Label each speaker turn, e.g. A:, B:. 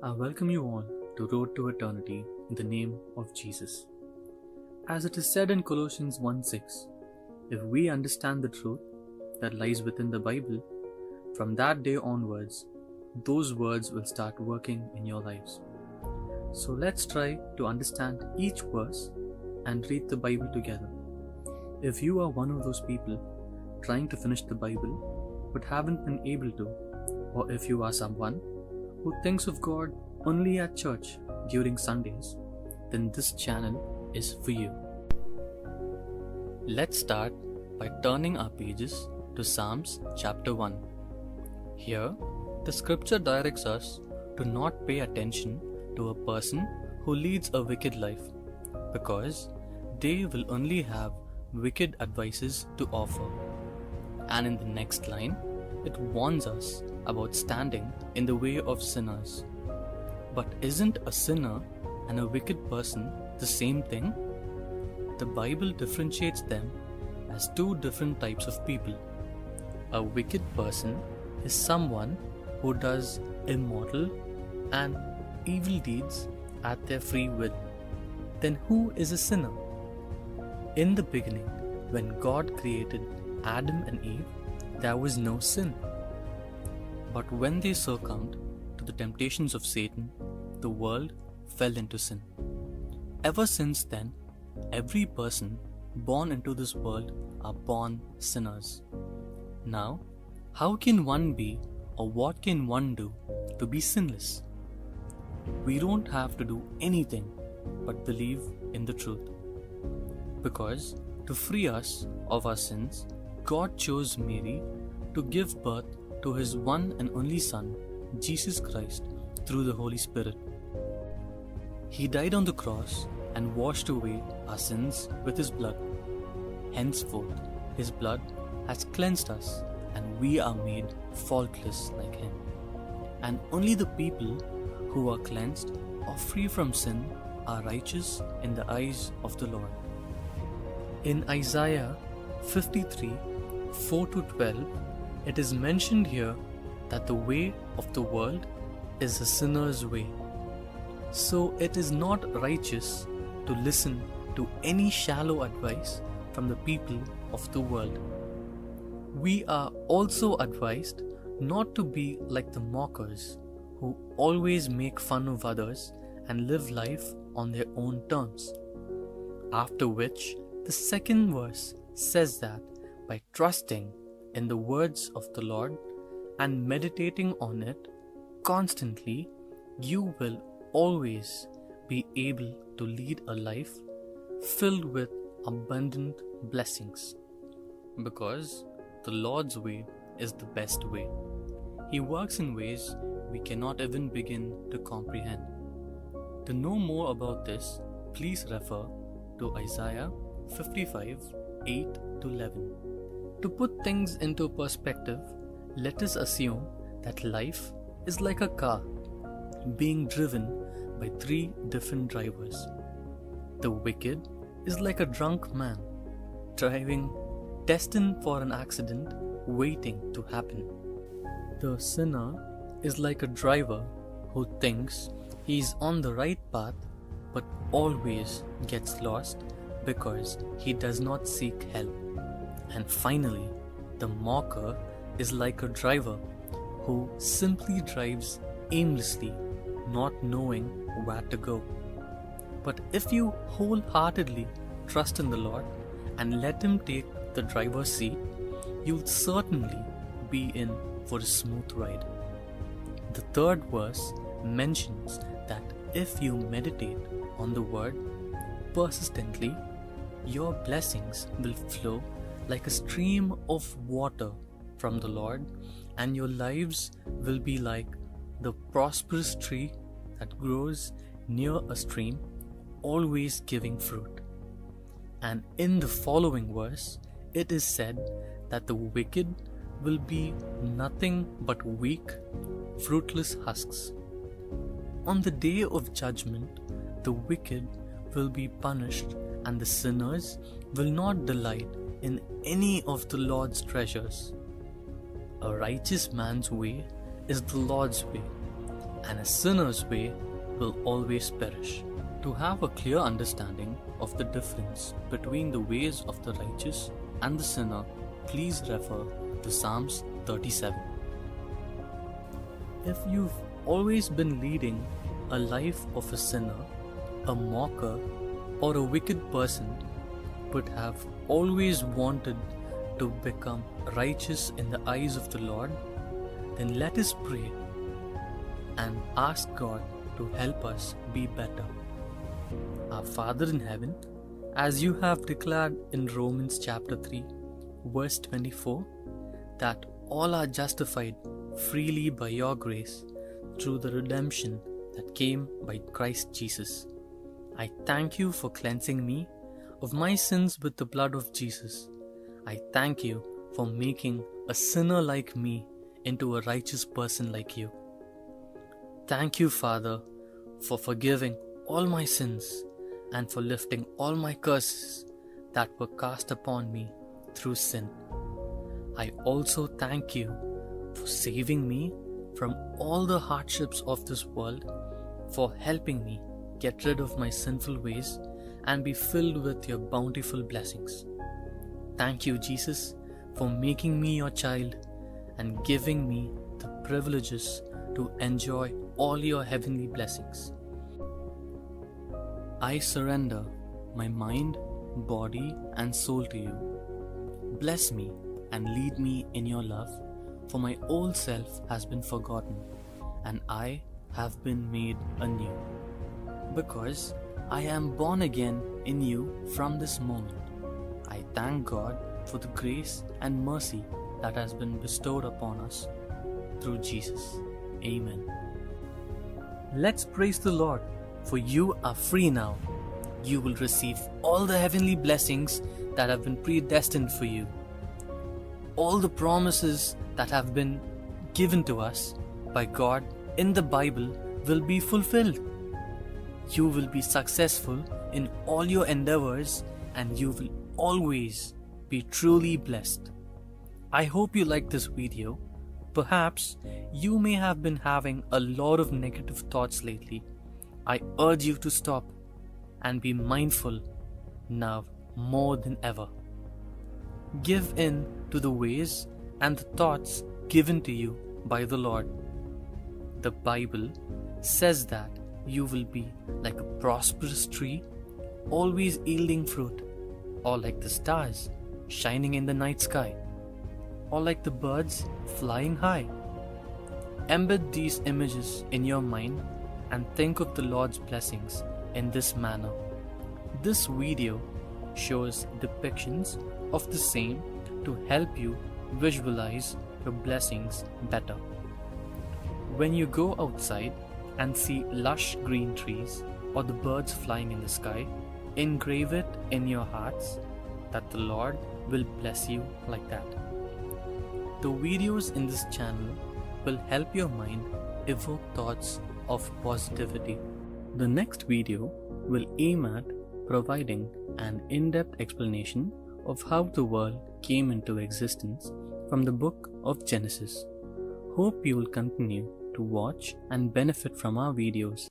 A: I welcome you all to Road to Eternity in the name of Jesus. As it is said in Colossians 1:6, if we understand the truth that lies within the Bible, from that day onwards, those words will start working in your lives. So let's try to understand each verse and read the Bible together. If you are one of those people trying to finish the Bible but haven't been able to, or if you are someone who thinks of God only at church during Sundays, then this channel is for you. Let's start by turning our pages to Psalms chapter 1. Here, the scripture directs us to not pay attention to a person who leads a wicked life, because they will only have wicked advices to offer. And in the next line, it warns us about standing in the way of sinners. But isn't a sinner and a wicked person the same thing? The Bible differentiates them as two different types of people. A wicked person is someone who does immoral and evil deeds at their free will. Then who is a sinner? In the beginning, when God created Adam and Eve, there was no sin. But when they succumbed to the temptations of Satan, the world fell into sin. Ever since then, every person born into this world are born sinners. Now, how can one be, or what can one do to be sinless? We don't have to do anything but believe in the truth. Because to free us of our sins, God chose Mary to give birth to His one and only Son, Jesus Christ, through the Holy Spirit. He died on the cross and washed away our sins with His blood. Henceforth, His blood has cleansed us, and we are made faultless like Him. And only the people who are cleansed or free from sin are righteous in the eyes of the Lord. In Isaiah 53:4-12, it is mentioned here that the way of the world is a sinner's way. So it is not righteous to listen to any shallow advice from the people of the world. We are also advised not to be like the mockers who always make fun of others and live life on their own terms. After which, the second verse says that by trusting in the words of the Lord and meditating on it constantly, you will always be able to lead a life filled with abundant blessings. Because the Lord's way is the best way. He works in ways we cannot even begin to comprehend. To know more about this, please refer to Isaiah 55:8-11. To put things into perspective, let us assume that life is like a car being driven by three different drivers. The wicked is like a drunk man driving, destined for an accident waiting to happen. The sinner is like a driver who thinks he is on the right path but always gets lost because he does not seek help. And finally, the mocker is like a driver who simply drives aimlessly, not knowing where to go. But if you wholeheartedly trust in the Lord and let Him take the driver's seat, you'll certainly be in for a smooth ride. The third verse mentions that if you meditate on the Word persistently, your blessings will flow like a stream of water from the Lord, and your lives will be like the prosperous tree that grows near a stream, always giving fruit. And in the following verse, it is said that the wicked will be nothing but weak, fruitless husks. On the day of judgment, the wicked will be punished, and the sinners will not delight in any of the Lord's treasures. A righteous man's way is the Lord's way, and a sinner's way will always perish. To have a clear understanding of the difference between the ways of the righteous and the sinner, please refer to Psalms 37. If you've always been leading a life of a sinner, a mocker, or a wicked person, but have always wanted to become righteous in the eyes of the Lord, then let us pray and ask God to help us be better. Our Father in heaven, as you have declared in Romans chapter 3, verse 24, that all are justified freely by your grace through the redemption that came by Christ Jesus. I thank you for cleansing me of my sins with the blood of Jesus. I thank you for making a sinner like me into a righteous person like you. Thank you, Father, for forgiving all my sins and for lifting all my curses that were cast upon me through sin. I also thank you for saving me from all the hardships of this world, for helping me get rid of my sinful ways and be filled with your bountiful blessings. Thank you, Jesus, for making me your child and giving me the privileges to enjoy all your heavenly blessings. I surrender my mind, body, and soul to you. Bless me and lead me in your love, for my old self has been forgotten, and I have been made anew. Because I am born again in you from this moment, I thank God for the grace and mercy that has been bestowed upon us through Jesus. Amen. Let's praise the Lord, for you are free now. You will receive all the heavenly blessings that have been predestined for you. All the promises that have been given to us by God in the Bible will be fulfilled. You will be successful in all your endeavors, and you will always be truly blessed. I hope you like this video. Perhaps you may have been having a lot of negative thoughts lately. I urge you to stop and be mindful now more than ever. Give in to the ways and the thoughts given to you by the Lord. The Bible says that you will be like a prosperous tree, always yielding fruit, or like the stars shining in the night sky, or like the birds flying high. Embed these images in your mind and think of the Lord's blessings in this manner. This video shows depictions of the same to help you visualize your blessings better. When you go outside and see lush green trees or the birds flying in the sky, engrave it in your hearts that the Lord will bless you like that. The videos in this channel will help your mind evoke thoughts of positivity. The next video will aim at providing an in-depth explanation of how the world came into existence from the book of Genesis. Hope you will continue to watch and benefit from our videos.